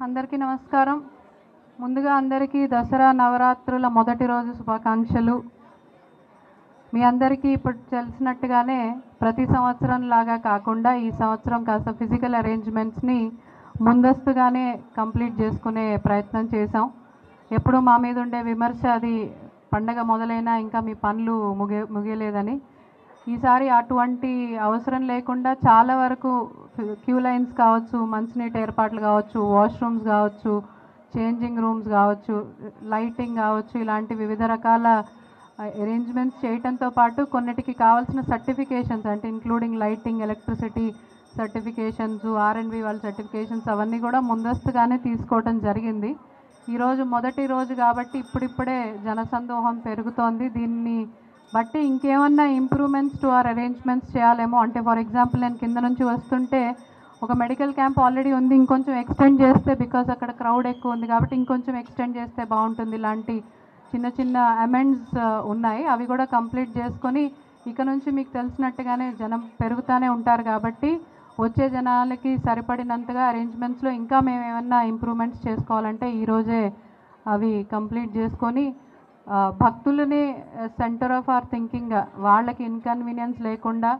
అందరికీ నమస్కారం. ముందుగా అందరికీ దసరా నవరాత్రుల మొదటి రోజు శుభాకాంక్షలు. మీ అందరికీ ఇప్పుడు తెలిసినట్టుగానే ప్రతి సంవత్సరం లాగా కాకుండా ఈ సంవత్సరం కాస్త ఫిజికల్ అరేంజ్మెంట్స్ని ముందస్తుగానే కంప్లీట్ చేసుకునే ప్రయత్నం చేశాం. ఎప్పుడూ మా మీద ఉండే విమర్శ అది పండగ మొదలైనా ఇంకా మీ పనులు ముగియలేదని. ఈసారి అటువంటి అవసరం లేకుండా చాలా వరకు క్యూ లైన్స్ కావచ్చు, మంచినీటి ఏర్పాట్లు కావచ్చు, వాష్రూమ్స్ కావచ్చు, చేంజింగ్ రూమ్స్ కావచ్చు, లైటింగ్ కావచ్చు, ఇలాంటి వివిధ రకాల అరేంజ్మెంట్స్ చేయడంతో పాటు కొన్నిటికి కావాల్సిన సర్టిఫికేషన్స్ అంటే including lighting, electricity certifications, R&B వాళ్ళ సర్టిఫికేషన్స్ అవన్నీ కూడా ముందస్తుగానే తీసుకోవడం జరిగింది. ఈరోజు మొదటి రోజు కాబట్టి ఇప్పుడిప్పుడే జనసందోహం పెరుగుతోంది. దీన్ని బట్టి ఇంకేమన్నా ఇంప్రూవ్మెంట్స్ టు ఆర్ అరేంజ్మెంట్స్ చేయాలేమో. అంటే ఫర్ ఎగ్జాంపుల్ నేను కింద నుంచి వస్తుంటే ఒక మెడికల్ క్యాంప్ ఆల్రెడీ ఉంది, ఇంకొంచెం ఎక్స్టెండ్ చేస్తే బికాజ్ అక్కడ క్రౌడ్ ఎక్కువ ఉంది కాబట్టి ఇంకొంచెం ఎక్స్టెండ్ చేస్తే బాగుంటుంది. ఇలాంటి చిన్న చిన్న అమెండ్స్ ఉన్నాయి, అవి కూడా కంప్లీట్ చేసుకొని ఇక నుంచి మీకు తెలిసినట్టుగానే జనం పెరుగుతూనే ఉంటారు కాబట్టి వచ్చే జనాలకి సరిపడినంతగా అరేంజ్మెంట్స్లో ఇంకా మేము ఏమన్నా ఇంప్రూవ్మెంట్స్ చేసుకోవాలంటే ఈరోజే అవి కంప్లీట్ చేసుకొని భక్తులని సెంటర్ ఆఫ్ ఆర్ థింకింగ్ వాళ్ళకి ఇన్కన్వీనియన్స్ లేకుండా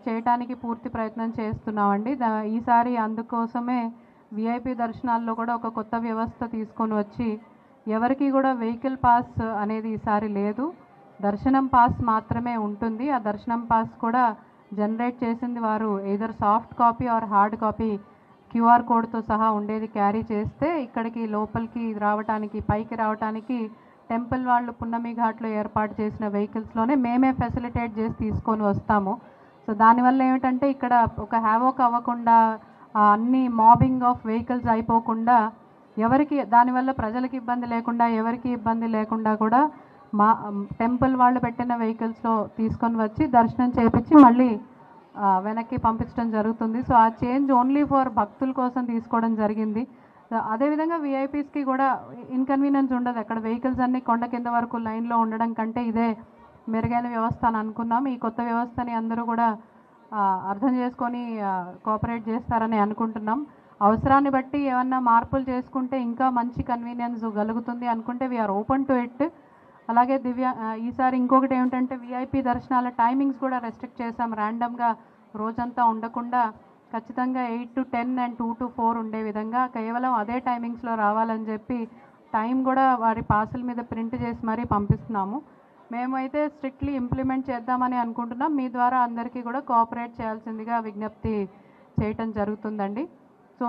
చేయడానికి పూర్తి ప్రయత్నం చేస్తున్నామండి. ఈసారి అందుకోసమే విఐపి దర్శనాల్లో కూడా ఒక కొత్త వ్యవస్థ తీసుకొని వచ్చి ఎవరికి కూడా వెహికల్ పాస్ అనేది ఈసారి లేదు, దర్శనం పాస్ మాత్రమే ఉంటుంది. ఆ దర్శనం పాస్ కూడా జనరేట్ చేసింది వారు either soft copy or hard copy QR కోడ్తో సహా ఉండేది క్యారీ చేస్తే ఇక్కడికి లోపలికి రావడానికి, పైకి రావడానికి టెంపుల్ వాళ్ళు పున్నమి ఘాట్లో ఏర్పాటు చేసిన వెహికల్స్లోనే మేమే ఫెసిలిటేట్ చేసి తీసుకొని వస్తాము. సో దానివల్ల ఏమిటంటే ఇక్కడ ఒక హ్యావోక్ అవ్వకుండా, అన్ని మాబింగ్ ఆఫ్ వెహికల్స్ అయిపోకుండా, ఎవరికి దానివల్ల ప్రజలకు ఇబ్బంది లేకుండా, ఎవరికి ఇబ్బంది లేకుండా కూడా మా టెంపుల్ వాళ్ళు పెట్టిన వెహికల్స్లో తీసుకొని వచ్చి దర్శనం చేయించి మళ్ళీ వెనక్కి పంపించడం జరుగుతుంది. సో ఆ చేంజ్ ఓన్లీ ఫర్ భక్తుల కోసం తీసుకోవడం జరిగింది. అదేవిధంగా విఐపీస్కి కూడా ఇన్కన్వీనియన్స్ ఉండదు. అక్కడ వెహికల్స్ అన్నీ కొండ కింద వరకు లైన్లో ఉండడం కంటే ఇదే మెరుగైన వ్యవస్థ అని అనుకున్నాం. ఈ కొత్త వ్యవస్థని అందరూ కూడా అర్థం చేసుకొని కోఆపరేట్ చేస్తారని అనుకుంటున్నాం. అవసరాన్ని బట్టి ఏమన్నా మార్పులు చేసుకుంటే ఇంకా మంచి కన్వీనియన్స్ కలుగుతుంది అనుకుంటే వీఆర్ ఓపెన్ టు ఇట్. అలాగే ఈసారి ఇంకొకటి ఏమిటంటే విఐపి దర్శనాల టైమింగ్స్ కూడా రెస్ట్రిక్ట్ చేసాం. ర్యాండమ్గా రోజంతా ఉండకుండా ఖచ్చితంగా 8 to 10 and 2 to 4 ఉండే విధంగా కేవలం అదే టైమింగ్స్లో రావాలని చెప్పి టైం కూడా వారి పాసుల మీద ప్రింట్ చేసి మరీ పంపిస్తున్నాము. మేమైతే స్ట్రిక్ట్లీ ఇంప్లిమెంట్ చేద్దామని అనుకుంటున్నాం. మీ ద్వారా అందరికీ కూడా కోఆపరేట్ చేయాల్సిందిగా విజ్ఞప్తి చేయటం జరుగుతుందండి. సో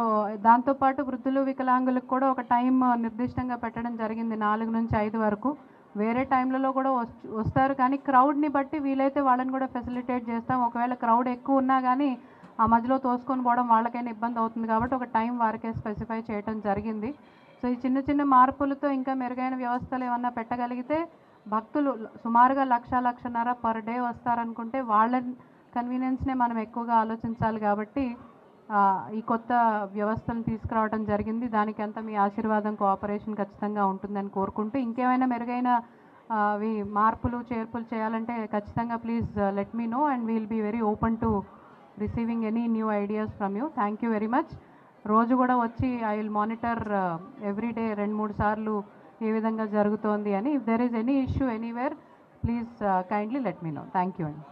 దాంతోపాటు వృద్ధులు, వికలాంగులకు కూడా ఒక టైం నిర్దిష్టంగా పెట్టడం జరిగింది, 4 నుంచి 5 వరకు. వేరే టైంలలో కూడా వస్తారు కానీ క్రౌడ్ని బట్టి వీలైతే వాళ్ళని కూడా ఫెసిలిటేట్ చేస్తాం. ఒకవేళ క్రౌడ్ ఎక్కువ ఉన్నా కానీ ఆ మధ్యలో తోసుకొని పోవడం వాళ్ళకైనా ఇబ్బంది అవుతుంది కాబట్టి ఒక టైం వారికే స్పెసిఫై చేయడం జరిగింది. సో ఈ చిన్న చిన్న మార్పులతో ఇంకా మెరుగైన వ్యవస్థలు ఏమన్నా పెట్టగలిగితే భక్తులు సుమారుగా 1,00,000-1,50,000 పర్ డే వస్తారనుకుంటే వాళ్ళ కన్వీనియన్స్నే మనం ఎక్కువగా ఆలోచించాలి కాబట్టి ఈ కొత్త వ్యవస్థను తీసుకురావడం జరిగింది. దానికి అంతా మీ ఆశీర్వాదం, కోఆపరేషన్ ఖచ్చితంగా ఉంటుందని కోరుకుంటూ ఇంకేమైనా మెరుగైన మార్పులు చేర్పులు చేయాలంటే ఖచ్చితంగా please let me know and we'll be very open to receiving any new ideas from you. Thank you very much. రోజు కూడా వచ్చి I will monitor every day 2-3 సార్లు ఏ విధంగా జరుగుతోంది అని. If there is any issue anywhere please kindly let me know. Thank you అండి.